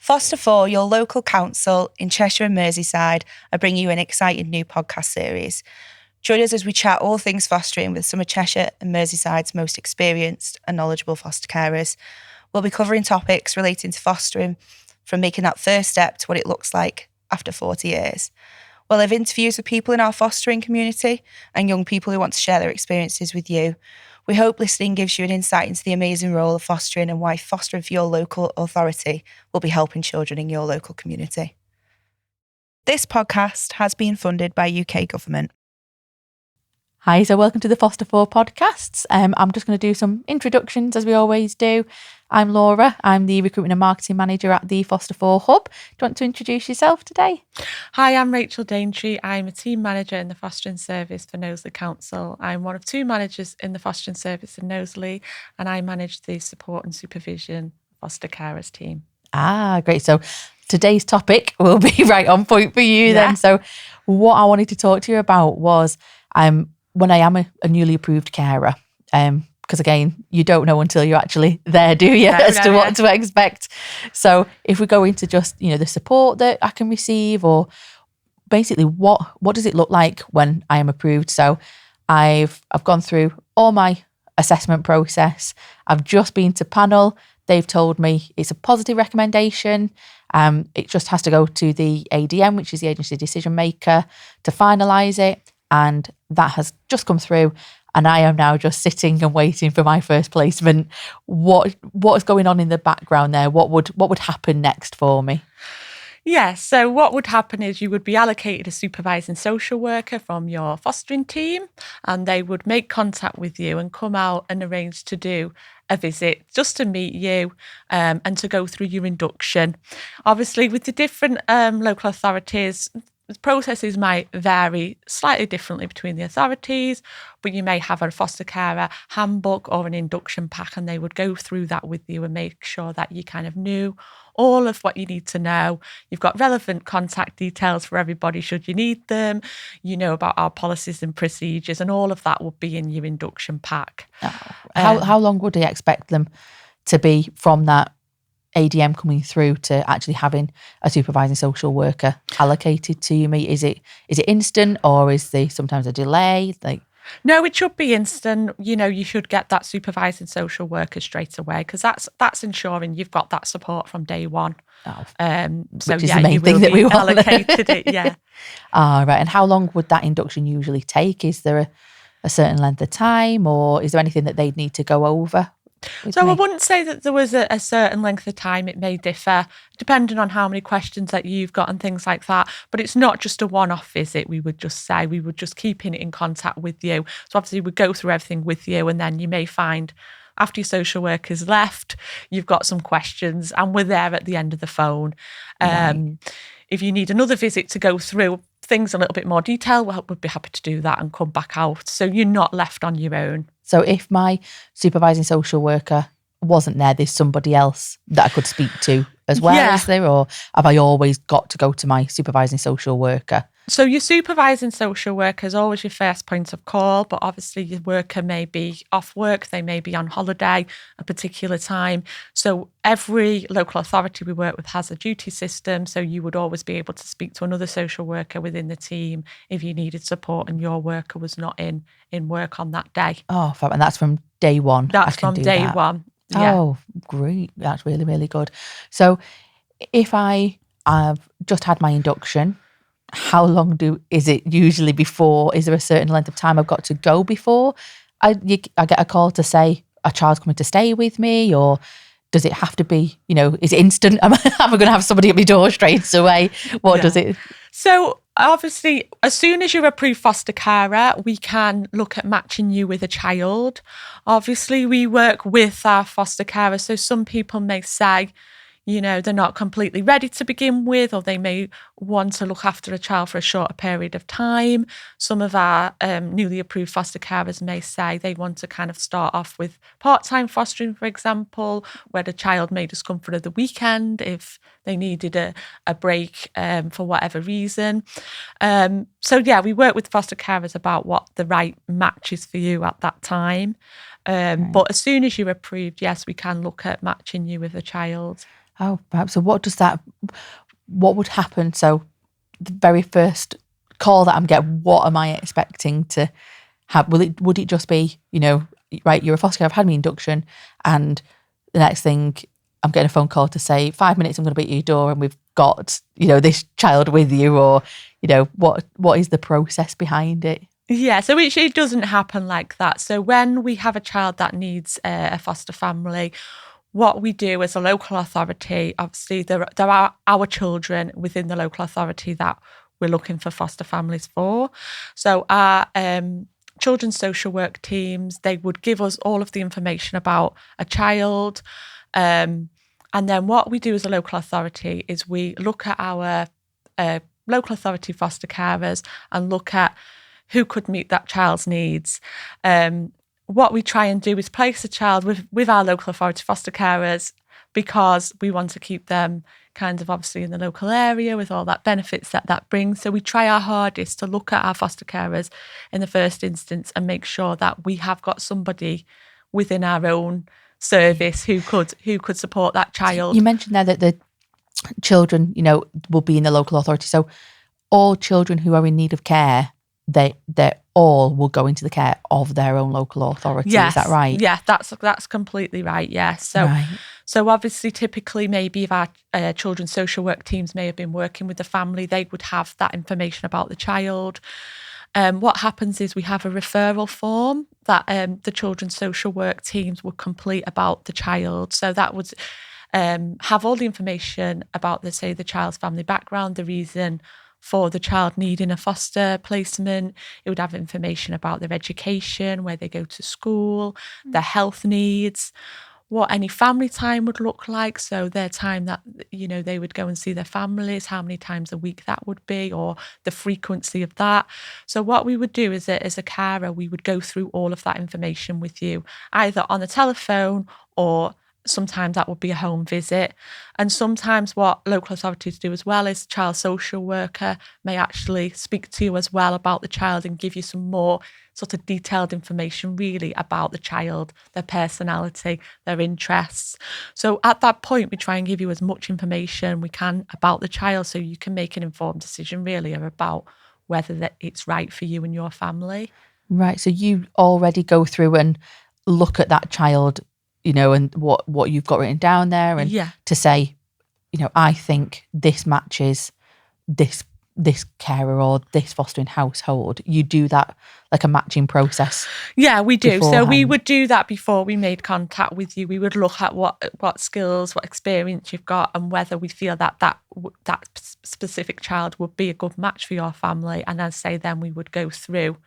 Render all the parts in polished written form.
Foster4, your local council in Cheshire and Merseyside, are bringing you an exciting new podcast series. Join us as we chat all things fostering with some of Cheshire and Merseyside's most experienced and knowledgeable foster carers. We'll be covering topics relating to fostering, from making that first step to what it looks like after 40 years. We'll have interviews with people in our fostering community and young people who want to share their experiences with you. We hope listening gives you an insight into the amazing role of fostering and why fostering for your local authority will be helping children in your local community. This podcast has been funded by UK Government. Hi, so welcome to the Foster4 podcasts. I'm just going to do some introductions as we always do. I'm Laura. I'm the Recruitment and Marketing Manager at the Foster4 Hub. Do you want to introduce yourself today? Hi, I'm Rachel Daintree. I'm a team manager in the fostering service for Knowsley Council. I'm one of two managers in the fostering service in Knowsley, and I manage the support and supervision foster carers team. Ah, great. So today's topic will be right on point for you then. So what I wanted to talk to you about was when I am a newly approved carer, because again, you don't know until you're actually there, do you, what to expect. So if we go into just, the support that I can receive, or basically what does it look like when I am approved? So I've gone through all my assessment process. I've just been to panel. They've told me it's a positive recommendation. It just has to go to the ADM, which is the agency decision maker, to finalise it. And that has just come through, and I am now just sitting and waiting for my first placement. What is going on in the background there? What would happen next for me? Yes, so what would happen is you would be allocated a supervising social worker from your fostering team, and they would make contact with you and come out and arrange to do a visit just to meet you and to go through your induction. Obviously, with the different local authorities, the processes might vary slightly differently between the authorities, but you may have a foster carer handbook or an induction pack, and they would go through that with you and make sure that you kind of knew all of what you need to know. You've got relevant contact details for everybody should you need them. You know about our policies and procedures, and all of that will be in your induction pack. How long would I expect them to be from that ADM coming through to actually having a supervising social worker allocated to me? Is it instant, or is there sometimes a delay? No, it should be instant. You should get that supervising social worker straight away, because that's ensuring you've got that support from day one. Oh, so which is the main thing that we want. Allocated it, yeah. Right. And how long would that induction usually take? Is there a certain length of time, or is there anything that they'd need to go over? So I wouldn't say that there was a certain length of time. It may differ depending on how many questions that you've got and things like that. But it's not just a one-off visit. We would just keep in contact with you. So obviously we'd go through everything with you, and then you may find after your social worker's left, you've got some questions, and we're there at the end of the phone. Right. If you need another visit to go through things a little bit more detail, we'd be happy to do that and come back out. So you're not left on your own. So if my supervising social worker wasn't there, there's somebody else that I could speak to as well, is there? Or have I always got to go to my supervising social worker? So your supervising social worker is always your first point of call, but obviously your worker may be off work, they may be on holiday a particular time. So every local authority we work with has a duty system, so you would always be able to speak to another social worker within the team if you needed support and your worker was not in work on that day. Oh, and that's from day one? That's from day one. Yeah. Oh, great. That's really, really good. So if I have just had my induction, how long is it usually before? Is there a certain length of time I've got to go before I get a call to say a child's coming to stay with me? Or does it have to be, is it instant? Am I going to have somebody at my door straight away? Does it? So obviously, as soon as you're approved foster carer, we can look at matching you with a child. Obviously, we work with our foster carer. So some people may say, they're not completely ready to begin with, or they may want to look after a child for a shorter period of time. Some of our newly approved foster carers may say they want to kind of start off with part-time fostering, for example, where the child may just come for the weekend if they needed a break for whatever reason. We work with foster carers about what the right match is for you at that time. But as soon as you're approved, yes, we can look at matching you with a child. Oh, perhaps. So what would happen? So the very first call that I'm getting, what am I expecting to have? Would it just be, right, you're a foster care, I've had my induction, and the next thing I'm getting a phone call to say 5 minutes, I'm going to be at your door and we've got, this child with you, or, what is the process behind it? Yeah, so it doesn't happen like that. So when we have a child that needs a foster family, what we do as a local authority, obviously there are our children within the local authority that we're looking for foster families for. So our children's social work teams, they would give us all of the information about a child. And then what we do as a local authority is we look at our local authority foster carers and look at who could meet that child's needs. What we try and do is place a child with our local authority foster carers, because we want to keep them kind of obviously in the local area with all that benefits that brings. So we try our hardest to look at our foster carers in the first instance and make sure that we have got somebody within our own service who could support that child. You mentioned there that the children, will be in the local authority. So all children who are in need of care, they all will go into the care of their own local authority. Yes. Is that right? Yeah, that's completely right. Yeah. So obviously, typically, maybe if our children's social work teams may have been working with the family, they would have that information about the child. What happens is we have a referral form that the children's social work teams would complete about the child. So that would have all the information about the child's family background, the reason for the child needing a foster placement. It would have information about their education, where they go to school, their health needs, what any family time would look like. So their time that, they would go and see their families, how many times a week that would be, or the frequency of that. So what we would do as a carer, we would go through all of that information with you, either on the telephone or sometimes that would be a home visit. And sometimes what local authorities do as well is child social worker may actually speak to you as well about the child and give you some more sort of detailed information really about the child, their personality, their interests. So at that point, we try and give you as much information we can about the child so you can make an informed decision really about whether it's right for you and your family. Right. So you already go through and look at that child, and what you've got written down there, and to say, I think this matches this carer or this fostering household. You do that like a matching process. Yeah, we do. Beforehand. So we would do that before we made contact with you. We would look at what skills, what experience you've got, and whether we feel that specific child would be a good match for your family. And then we would go through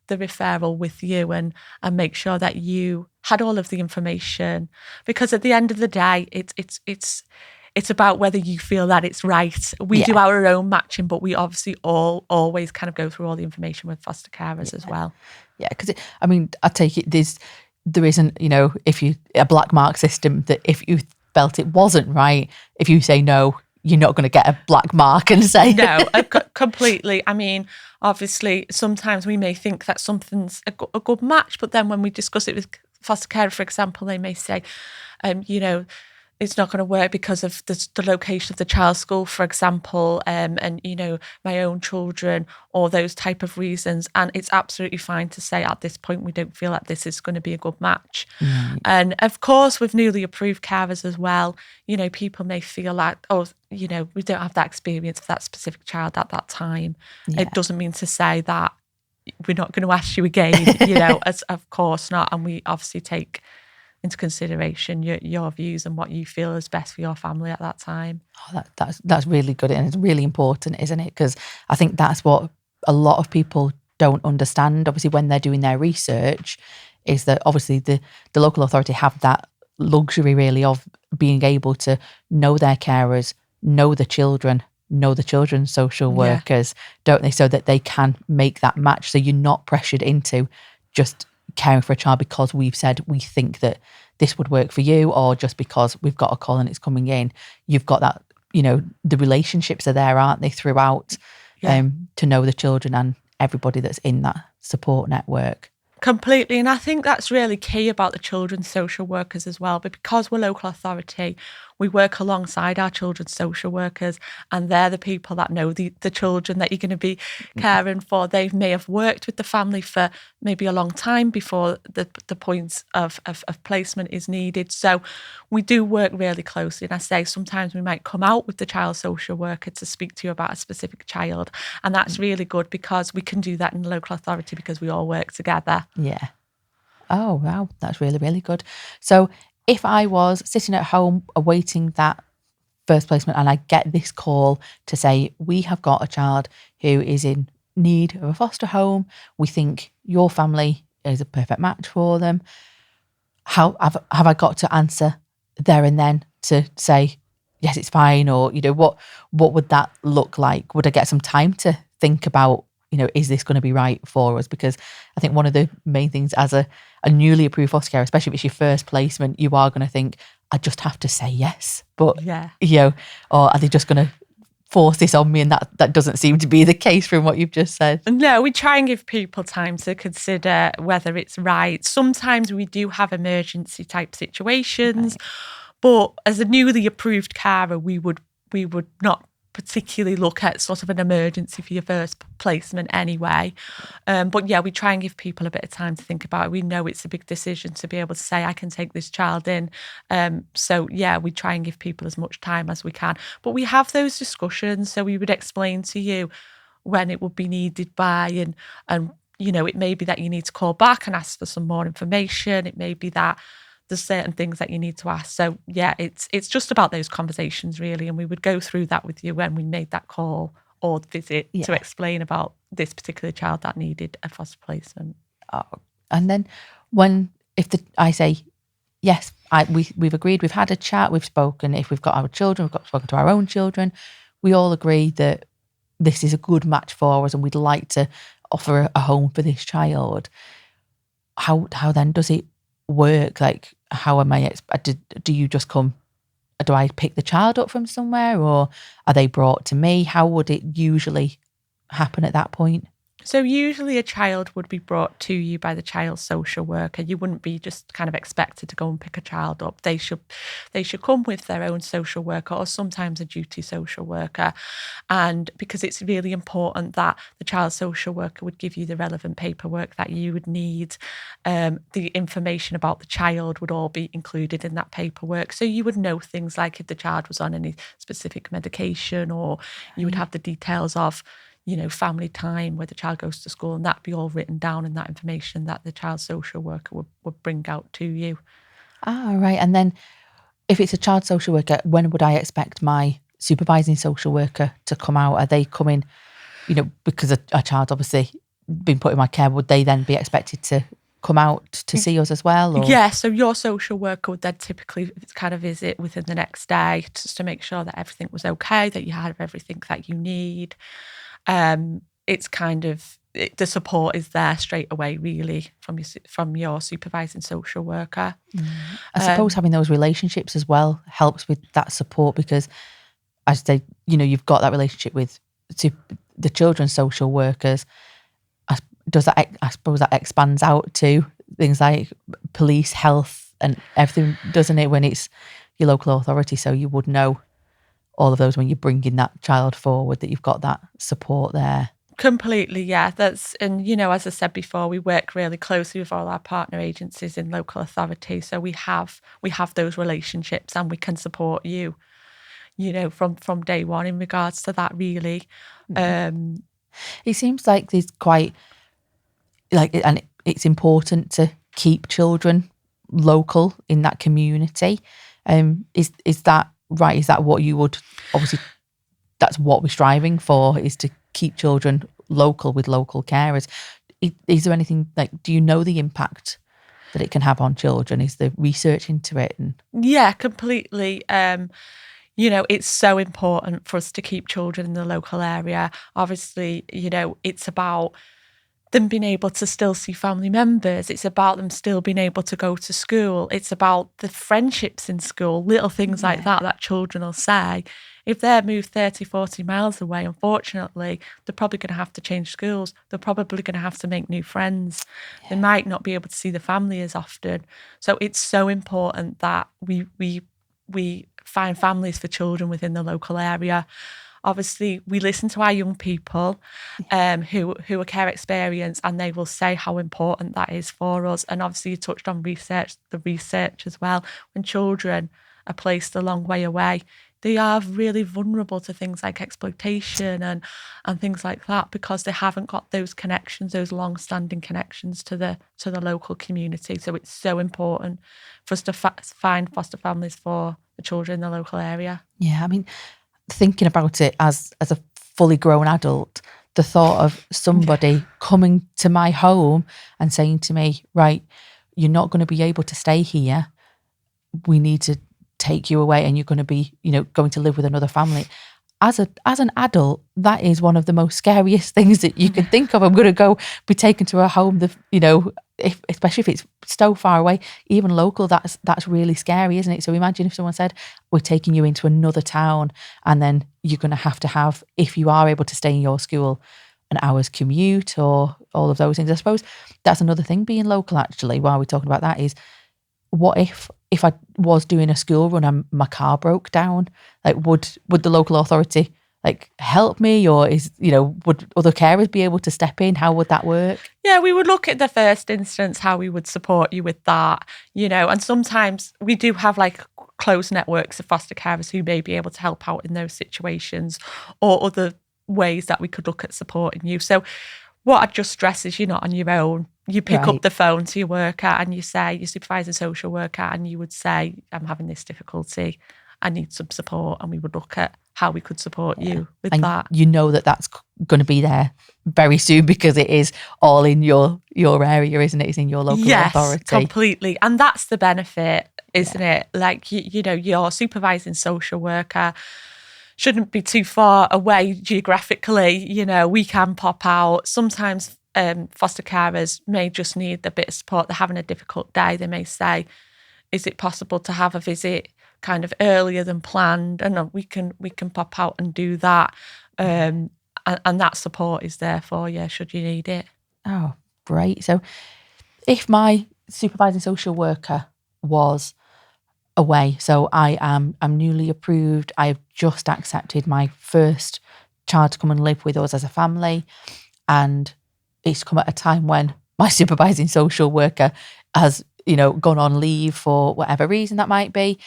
the referral with you and make sure that you had all of the information, because at the end of the day, it's about whether you feel that it's right. We do our own matching, but we obviously always kind of go through all the information with foster carers as well. Yeah, because I take it there isn't, if you a black mark system that if you felt it wasn't right, if you say no, you're not going to get a black mark and say no. Completely. I mean, obviously, sometimes we may think that something's a good match, but then when we discuss it with foster care, for example, they may say, it's not going to work because of the location of the child's school, for example, and my own children, or those type of reasons. And it's absolutely fine to say at this point we don't feel that this is going to be a good match. And of course, with newly approved carers as well, people may feel like, we don't have that experience of that specific child at that time. It doesn't mean to say that we're not going to ask you again, as of course not. And we obviously take into consideration your views and what you feel is best for your family at that time. Oh, that's really good, and it's really important, isn't it? Because I think that's what a lot of people don't understand, obviously, when they're doing their research, is that obviously the local authority have that luxury really of being able to know their carers, know the children, know the children's social workers, don't they? So that they can make that match. So you're not pressured into just caring for a child because we've said we think that this would work for you, or just because we've got a call and it's coming in. You've got that, the relationships are there, aren't they, throughout, to know the children and everybody that's in that support network. Completely. And I think that's really key about the children's social workers as well. But because we're local authority, we work alongside our children's social workers, and they're the people that know the children that you're going to be caring for. They may have worked with the family for maybe a long time before the point of placement is needed. So we do work really closely. And I say sometimes we might come out with the child social worker to speak to you about a specific child. And that's really good because we can do that in the local authority because we all work together. Yeah. Oh, wow. That's really, really good. So if I was sitting at home awaiting that first placement and I get this call to say, we have got a child who is in need of a foster home, we think your family is a perfect match for them, how have I got to answer there and then to say, yes, it's fine? Or, what would that look like? Would I get some time to think about, is this going to be right for us? Because I think one of the main things as a newly approved foster care, especially if it's your first placement, you are going to think, I just have to say yes. But, or are they just going to force this on me? And that doesn't seem to be the case from what you've just said. No, we try and give people time to consider whether it's right. Sometimes we do have emergency type situations, but as a newly approved carer, we would not particularly look at sort of an emergency for your first placement anyway. But yeah, we try and give people a bit of time to think about it. We know it's a big decision to be able to say, I can take this child in. So yeah, we try and give people as much time as we can. But we have those discussions. So we would explain to you when it would be needed by, and it may be that you need to call back and ask for some more information. It may be that there's certain things that you need to ask. So yeah, it's just about those conversations really. And we would go through that with you when we made that call or visit to explain about this particular child that needed a foster placement. Oh. And then I say, yes, we've agreed, we've had a chat, we've spoken, if we've got our children, we've spoken to our own children, we all agree that this is a good match for us and we'd like to offer a home for this child. How then does it work? Like, how am I, do you just come, do I pick the child up from somewhere or are they brought to me? How would it usually happen at that point? So usually a child would be brought to you by the child social worker. You wouldn't be just kind of expected to go and pick a child up. They should come with their own social worker or sometimes a duty social worker. And because it's really important that the child social worker would give you the relevant paperwork that you would need. The information about the child would all be included in that paperwork. So you would know things like if the child was on any specific medication, or you would have the details of family time where the child goes to school, and that'd be all written down in that information that the child social worker would bring out to you. Ah, right. And then if it's a child social worker, when would I expect my supervising social worker to come out? Are they coming, because a child obviously been put in my care, would they then be expected to come out to see us as well? Or? Yeah, so your social worker would then typically kind of visit within the next day just to make sure that everything was okay, that you had everything that you need. It's kind of, the support is there straight away, really, from your supervising social worker. I suppose having those relationships as well helps with that support, because as they, you've got that relationship with the children's social workers. I suppose that expands out to things like police, health, and everything, doesn't it? When it's your local authority, so you would know all of those when you're bringing that child forward, that you've got that support there. Completely, yeah. And as I said before, we work really closely with all our partner agencies in local authority. So we have those relationships, and we can support you, from day one in regards to that, really. It seems like there's quite, and it's important to keep children local in that community. Is that right? Is that what you would, obviously, that's what we're striving for, is to keep children local with local carers. Is there anything, do you know the impact that it can have on children? Is there research into it? Yeah, completely. It's so important for us to keep children in the local area. Obviously, it's about them being able to still see family members. It's about them still being able to go to school. It's about the friendships in school, little things like that children will say. If they're moved 30, 40 miles away, unfortunately, they're probably going to have to change schools. They're probably going to have to make new friends. They might not be able to see the family as often. So it's so important that we find families for children within the local area. Obviously, we listen to our young people who are care experienced, and they will say how important that is for us. And obviously, you touched on the research as well. When children are placed a long way away, they are really vulnerable to things like exploitation and things like that, because they haven't got those connections, those long-standing connections to the local community. So it's so important for us to find foster families for the children in the local area. Yeah, I mean, thinking about it as a fully grown adult, the thought of somebody coming to my home and saying to me, right, you're not going to be able to stay here. We need to take you away and you're going to be, going to live with another family. As an adult, that is one of the most scariest things that you can think of. I'm going to be taken to a home that, especially if it's so far away, even local, that's really scary, isn't it? So imagine if someone said, we're taking you into another town, and then you're going to have, if you are able to stay in your school, an hour's commute or all of those things. I suppose that's another thing being local, actually, while we're talking about that, is what if I was doing a school run and my car broke down? Like, would the local authority help me, or would other carers be able to step in? How would that work? Yeah, we would look at the first instance, how we would support you with that, and sometimes we do have close networks of foster carers who may be able to help out in those situations, or other ways that we could look at supporting you. So what I'd just stress is you're not on your own. You pick up the phone to your worker and you say, your supervisor social worker, and you would say, I'm having this difficulty, I need some support, and we would look at how we could support you with that. You know that's going to be there very soon, because it is all in your area, isn't it? It's in your local authority. Yes, completely. And that's the benefit, isn't it? Your supervising social worker shouldn't be too far away geographically. We can pop out. Sometimes foster carers may just need a bit of support. They're having a difficult day. They may say, is it possible to have a visit kind of earlier than planned? And we can pop out and do that. And that support is there for you should you need it. Oh, great. So if my supervising social worker was away, so I'm newly approved, I've just accepted my first child to come and live with us as a family, and it's come at a time when my supervising social worker has, gone on leave for whatever reason that might be,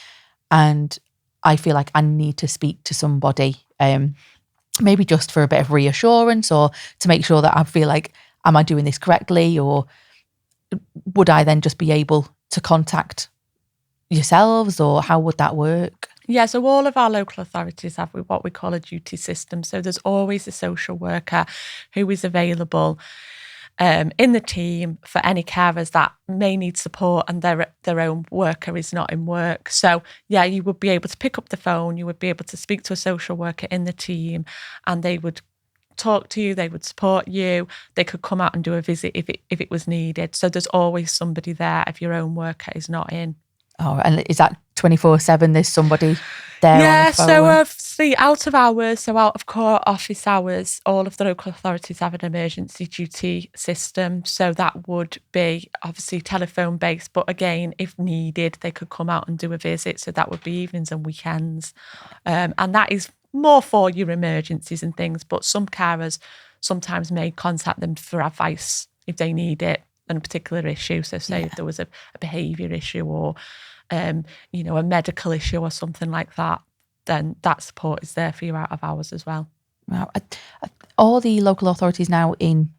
and I feel like I need to speak to somebody, maybe just for a bit of reassurance, or to make sure that I feel like, am I doing this correctly? Or would I then just be able to contact yourselves, or how would that work? Yeah, so all of our local authorities have what we call a duty system. So there's always a social worker who is available in the team for any carers that may need support and their own worker is not in work. So yeah, you would be able to pick up the phone, you would be able to speak to a social worker in the team, and they would talk to you, they would support you, they could come out and do a visit if it was needed. So there's always somebody there if your own worker is not in. Oh, and is that 24/7? There's somebody there on the phone? So obviously out of hours, so out of court office hours, all of the local authorities have an emergency duty system. So that would be obviously telephone based, but again, if needed, they could come out and do a visit. So that would be evenings and weekends. And that is more for your emergencies and things, but some carers sometimes may contact them for advice if they need it on a particular issue. So say if there was a behaviour issue or a medical issue or something like that, then that support is there for you out of hours as well. Wow. All the local authorities now in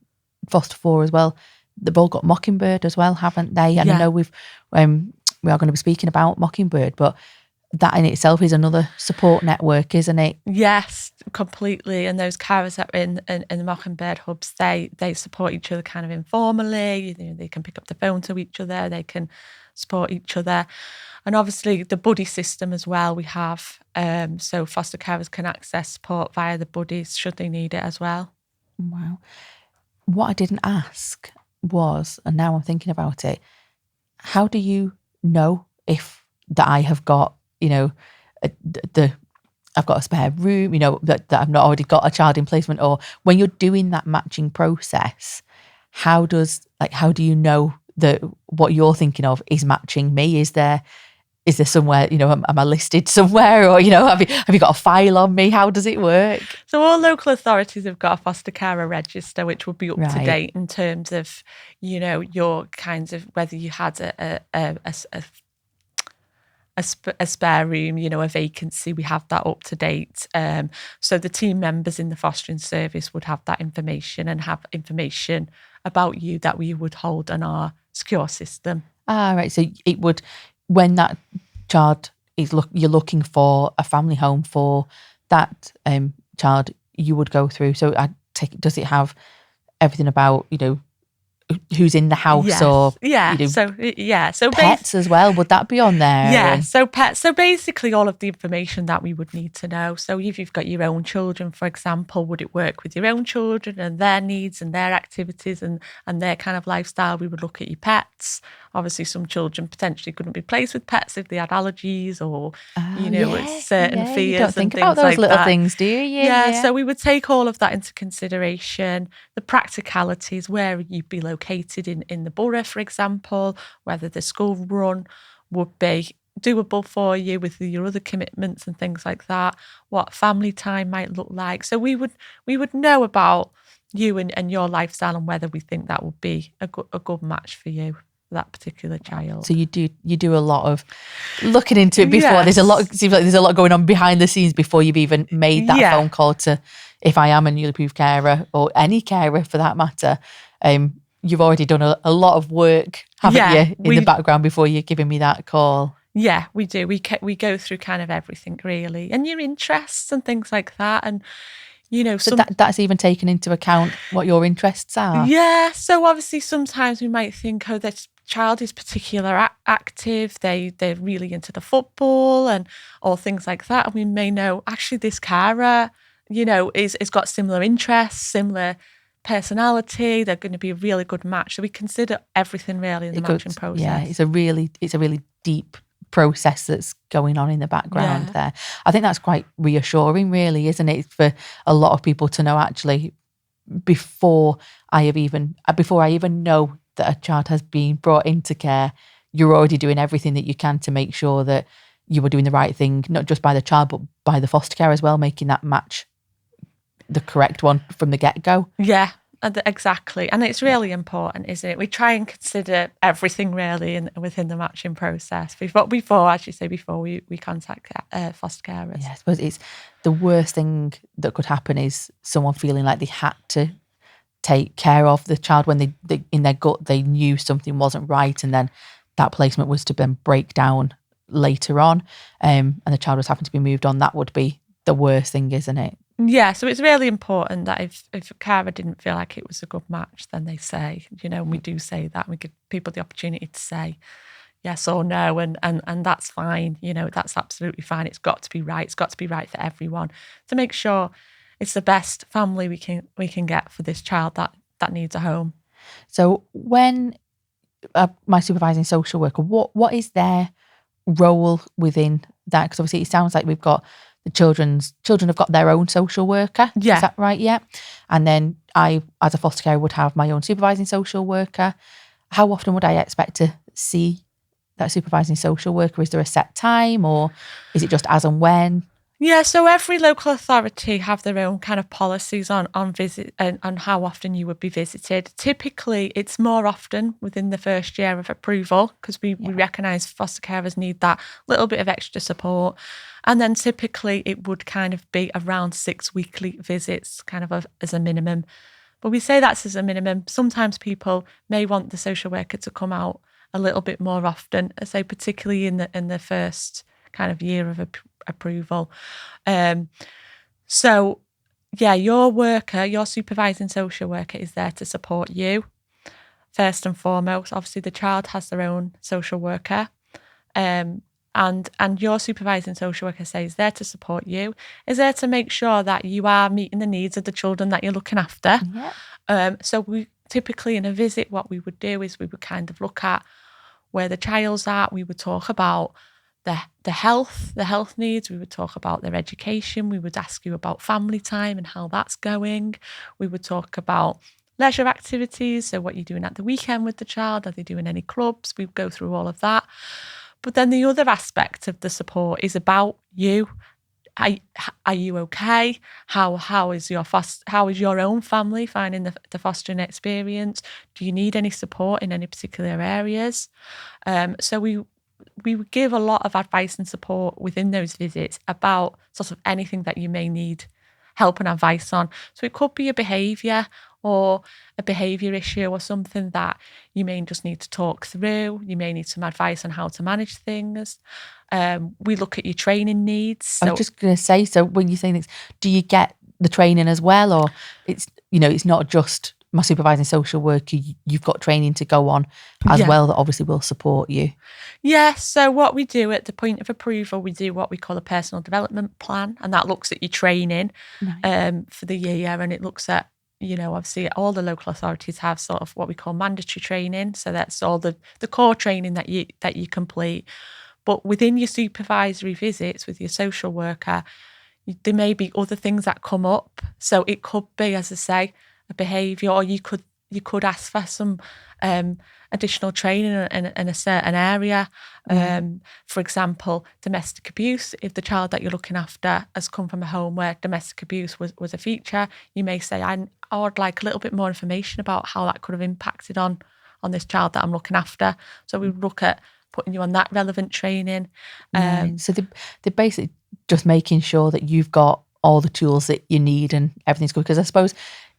Foster 4 as well, they've all got Mockingbird as well, haven't they? And I know we are going to be speaking about Mockingbird, but that in itself is another support network, isn't it? Yes, completely. And those carers that are in the Mockingbird hubs, they support each other kind of informally. They can pick up the phone to each other, they can support each other. And obviously the buddy system as well we have. So foster carers can access support via the buddies should they need it as well. Wow. What I didn't ask was, and now I'm thinking about it, how do you know if that I have got, I've got a spare room, that I've not already got a child in placement? Or when you're doing that matching process, how do you know that what you're thinking of is matching me? Is there is there somewhere, am I listed somewhere, or, have you got a file on me? How does it work? So all local authorities have got a foster carer register, which will be up to Right. date in terms of, your kinds of, whether you had a spare room, a vacancy, we have that up to date. So the team members in the fostering service would have that information and have information about you that we would hold on our secure system. Right. So it would, when that child you're looking for a family home for that child, you would go through. So I take it, does it have everything about, who's in the house? Yes. Or so pets as well, would that be on there? Yeah, so pets. So basically all of the information that we would need to know. So if you've got your own children, for example, would it work with your own children and their needs and their activities and their kind of lifestyle? We would look at your pets. Obviously, some children potentially couldn't be placed with pets if they had allergies or, certain fears. You don't think and about things those like little that. things, do you? Yeah, so we would take all of that into consideration. The practicalities, where you'd be located in the borough, for example, whether the school run would be doable for you with your other commitments and things like that, what family time might look like. So we would know about you and your lifestyle and whether we think that would be a good match for you, for that particular child. So you do a lot of looking into it before. Yes. It seems like there's a lot going on behind the scenes before you've even made that phone call to, if I am a newly approved carer or any carer for that matter. You've already done a lot of work, haven't you, in the background before you're giving me that call? Yeah, we do. We go through kind of everything really, and your interests and things like that, and so that's even taken into account what your interests are. Yeah. So obviously, sometimes we might think, oh, this child is particular active. They're really into the football or things like that, and we may know actually this carer, is got similar interests, similar personality. They're going to be a really good match. So we consider everything really in the matching process. Yeah, it's a really deep process that's going on in the background there. I think that's quite reassuring, really, isn't it, for a lot of people to know actually before I even know that a child has been brought into care, you're already doing everything that you can to make sure that you were doing the right thing, not just by the child but by the foster care as well, making that match the correct one from the get-go. Yeah, exactly. And it's really important, isn't it? We try and consider everything really within the matching process before, as you say, before we contact foster carers. Yeah, I suppose it's the worst thing that could happen is someone feeling like they had to take care of the child when they in their gut they knew something wasn't right, and then that placement was to then break down later on, and the child was having to be moved on. That would be the worst thing, isn't it? Yeah, so it's really important that if a carer didn't feel like it was a good match, then they say, and we do say that, and we give people the opportunity to say yes or no, and that's fine, that's absolutely fine. It's got to be right. It's got to be right for everyone to make sure it's the best family we can get for this child that needs a home. So when my supervising social worker, what is their role within that? Because obviously it sounds like we've got the children have got their own social worker. Yeah. Is that right? Yeah. And then I, as a foster carer, would have my own supervising social worker. How often would I expect to see that supervising social worker? Is there a set time, or is it just as and when? Yeah, so every local authority have their own kind of policies on visit and on how often you would be visited. Typically, it's more often within the first year of approval because we recognise foster carers need that little bit of extra support. And then typically it would kind of be around 6 weekly visits kind of as a minimum. But we say that's as a minimum. Sometimes people may want the social worker to come out a little bit more often, I say particularly in the first kind of year of approval. So yeah, your supervising social worker is there to support you first and foremost. Obviously the child has their own social worker, and your supervising social worker is there to support you, is there to make sure that you are meeting the needs of the children that you're looking after. So we typically in a visit, what we would do is we would kind of look at where the child's at. We would talk about the health needs. We would talk about their education. We would ask you about family time and how that's going. We would talk about leisure activities. So what you're doing at the weekend with the child. Are they doing any clubs? We would go through all of that. But then the other aspect of the support is about you. Are you okay? How is your own family finding the fostering experience? Do you need any support in any particular areas? So we would give a lot of advice and support within those visits about sort of anything that you may need help and advice on. So it could be a behaviour or a behaviour issue or something that you may just need to talk through. You may need some advice on how to manage things. We look at your training needs. I was just going to say, so when you say things, do you get the training as well? Or it's not just my supervising social worker, you've got training to go on as well that obviously will support you. Yeah, so what we do at the point of approval, we do what we call a personal development plan, and that looks at your training for the year, and it looks at, obviously all the local authorities have sort of what we call mandatory training, so that's all the core training that you complete. But within your supervisory visits with your social worker, there may be other things that come up. So it could be, as I say, a behaviour, or you could ask for some additional training in a certain area. For example, domestic abuse. If the child that you're looking after has come from a home where domestic abuse was a feature, you may say, I would like a little bit more information about how that could have impacted on this child that I'm looking after. So we look at putting you on that relevant training. So they're basically just making sure that you've got all the tools that you need and everything's good. Because I suppose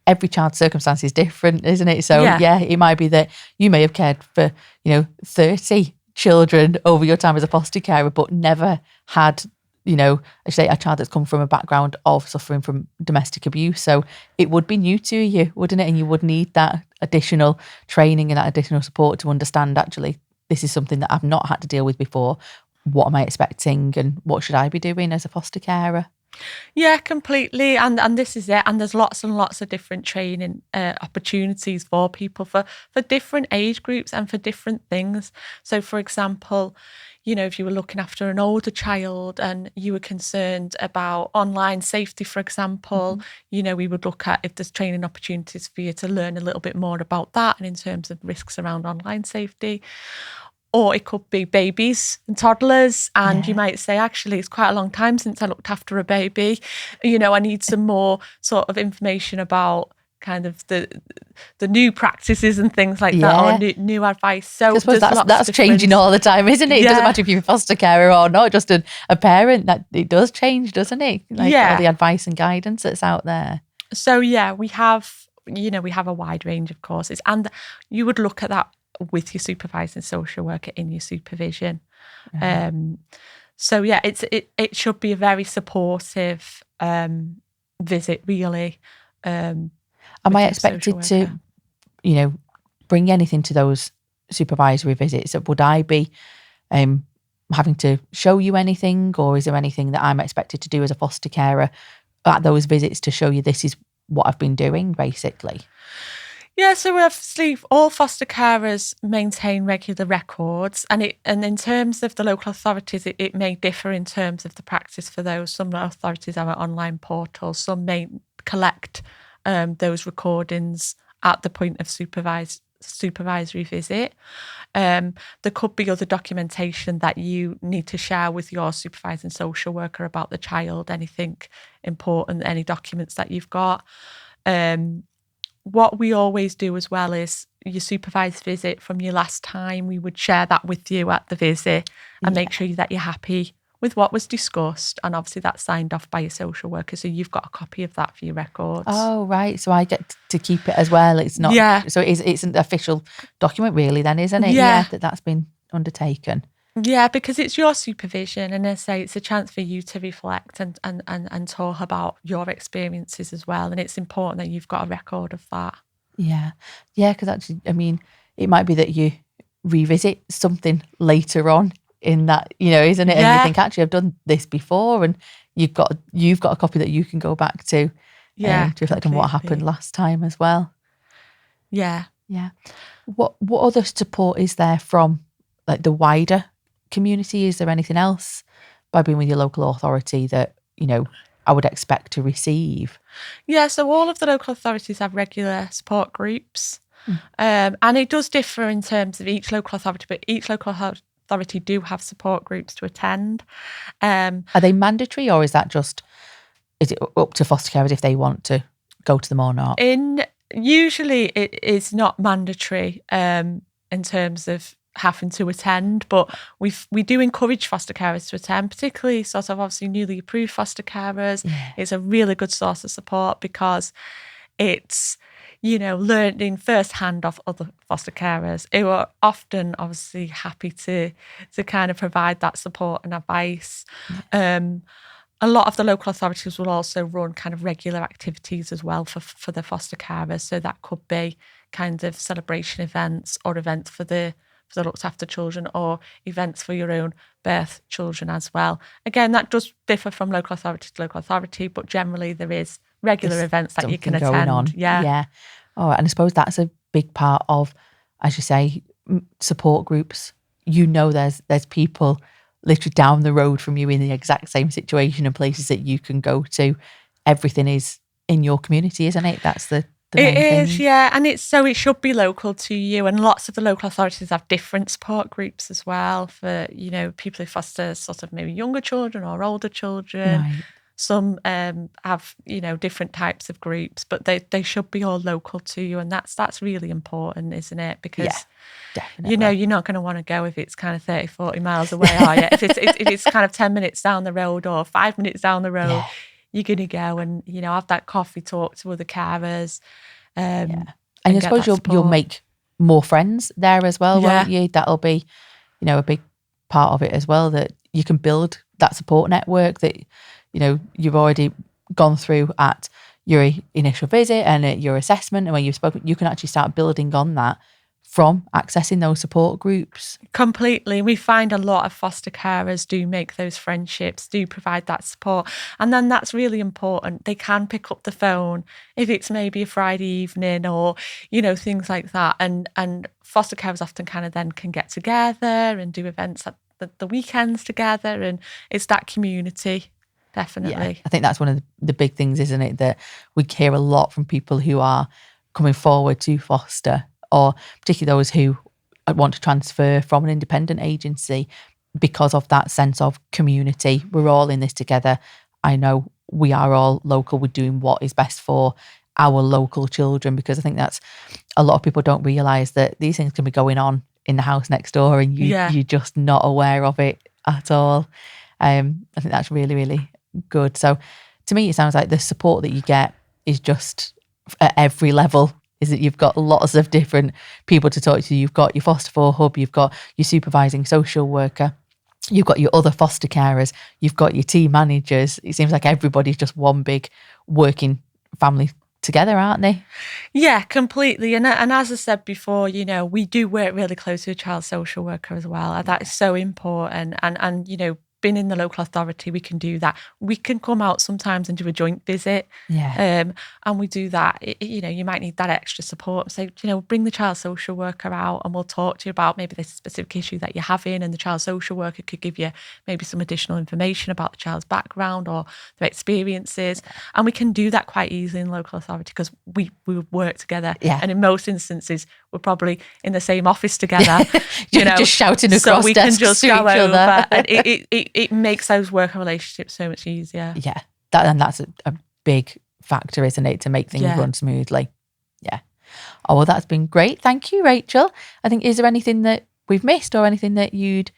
every child's circumstance is different, isn't it? So it might be that you may have cared for, 30 children over your time as a foster carer, but never had, a child that's come from a background of suffering from domestic abuse. So it would be new to you, wouldn't it? And you would need that additional training and that additional support to understand, actually, this is something that I've not had to deal with before. What am I expecting and what should I be doing as a foster carer? Yeah, completely. And this is it. And there's lots and lots of different training opportunities for people for different age groups and for different things. So, for example, if you were looking after an older child and you were concerned about online safety, for example, we would look at if there's training opportunities for you to learn a little bit more about that and in terms of risks around online safety. Or it could be babies and toddlers, and you might say, actually, it's quite a long time since I looked after a baby. I need some more sort of information about kind of the new practices and things like that, or new advice. So I suppose that's changing all the time, isn't it? It doesn't matter if you're a foster carer or not, just a parent. That it does change, doesn't it? All the advice and guidance that's out there. So we have a wide range of courses, and you would look at that with your supervising social worker in your supervision. It should be a very supportive visit, really. Am I expected to, bring anything to those supervisory visits? Would I be having to show you anything, or is there anything that I'm expected to do as a foster carer at those visits to show you this is what I've been doing, basically? Yeah, so obviously all foster carers maintain regular records, and in terms of the local authorities, it may differ in terms of the practice for those. Some authorities have an online portal, some may collect those recordings at the point of supervisory visit. There could be other documentation that you need to share with your supervising social worker about the child, anything important, any documents that you've got. What we always do as well is your supervised visit from your last time, we would share that with you at the visit and make sure that you're happy with what was discussed. And obviously that's signed off by your social worker. So you've got a copy of that for your records. Oh, right. So I get to keep it as well. It's not. Yeah. So it's an official document really then, isn't it? Yeah. That's been undertaken. Yeah, because it's your supervision, and as I say, it's a chance for you to reflect and talk about your experiences as well. And it's important that you've got a record of that. Yeah. Yeah, because actually, I mean, it might be that you revisit something later on in that, isn't it? And you think, actually, I've done this before, and you've got a copy that you can go back to reflect on what happened last time as well. Yeah. Yeah. What other support is there from like the wider community? Is there anything else by being with your local authority that I would expect to receive? Yeah, so all of the local authorities have regular support groups, and it does differ in terms of each local authority, but each local authority do have support groups to attend. Are they mandatory, or is it up to foster carers if they want to go to them or not? Usually it is not mandatory in terms of having to attend, but we do encourage foster carers to attend, particularly sort of obviously newly approved foster carers. Yeah. It's a really good source of support because it's, learning firsthand of other foster carers who are often obviously happy to kind of provide that support and advice. A lot of the local authorities will also run kind of regular activities as well for the foster carers. So that could be kind of celebration events or events for the looked after children, or events for your own birth children as well. Again, that does differ from local authority to local authority, but generally there is regular events that you can attend. On. Yeah. Oh, and I suppose that's a big part of, as you say, support groups. There's people literally down the road from you in the exact same situation and places that you can go to. Everything is in your community, isn't it? That's the main is, thing. yeah. And it should be local to you. And lots of the local authorities have different support groups as well for, people who foster sort of maybe younger children or older children. Right. Some have, different types of groups, but they should be all local to you. And that's really important, isn't it? Because, definitely. you're not going to want to go if it's kind of 30, 40 miles away, are you? if it's kind of 10 minutes down the road or 5 minutes down the road, you're going to go and, have that coffee talk to other carers. And I suppose you'll make more friends there as well, won't you? That'll be, a big part of it as well, that you can build that support network that, you've already gone through at your initial visit and at your assessment. And when you've spoken, you can actually start building on that from accessing those support groups. Completely. We find a lot of foster carers do make those friendships, do provide that support. And then that's really important. They can pick up the phone if it's maybe a Friday evening or, things like that. And foster carers often kind of then can get together and do events at the weekends together. And it's that community, definitely. Yeah, I think that's one of the big things, isn't it? That we hear a lot from people who are coming forward to foster, or particularly those who want to transfer from an independent agency, because of that sense of community. We're all in this together. I know we are all local. We're doing what is best for our local children, because I think that's a lot of people don't realise that these things can be going on in the house next door and you're just not aware of it at all. I think that's really, really good. So to me, it sounds like the support that you get is just at every level. Is that you've got lots of different people to talk to. You've got your foster 4 hub, you've got your supervising social worker, you've got your other foster carers, you've got your team managers. It seems like everybody's just one big working family together, aren't they? Yeah, completely. And as I said before, we do work really closely with a child social worker as well. That is so important. And being in the local authority, we can do that. We can come out sometimes and do a joint visit. Yeah. And we do that. You might need that extra support. So, bring the child social worker out and we'll talk to you about maybe this specific issue that you're having, and the child social worker could give you maybe some additional information about the child's background or their experiences. And we can do that quite easily in local authority because we work together. Yeah. And in most instances, we're probably in the same office together. Just shouting across so we can desks just to go each over. other. And it makes those working relationships so much easier. Yeah, that's a big factor, isn't it, to make things run smoothly. Yeah. Oh, well, that's been great. Thank you, Rachel. I think, is there anything that we've missed or anything that you'd,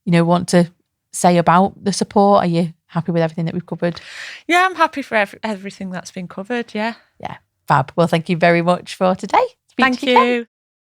want to say about the support? Are you happy with everything that we've covered? Yeah, I'm happy for everything that's been covered. Yeah. Yeah. Fab. Well, thank you very much for today. Speak Thank to you again. you.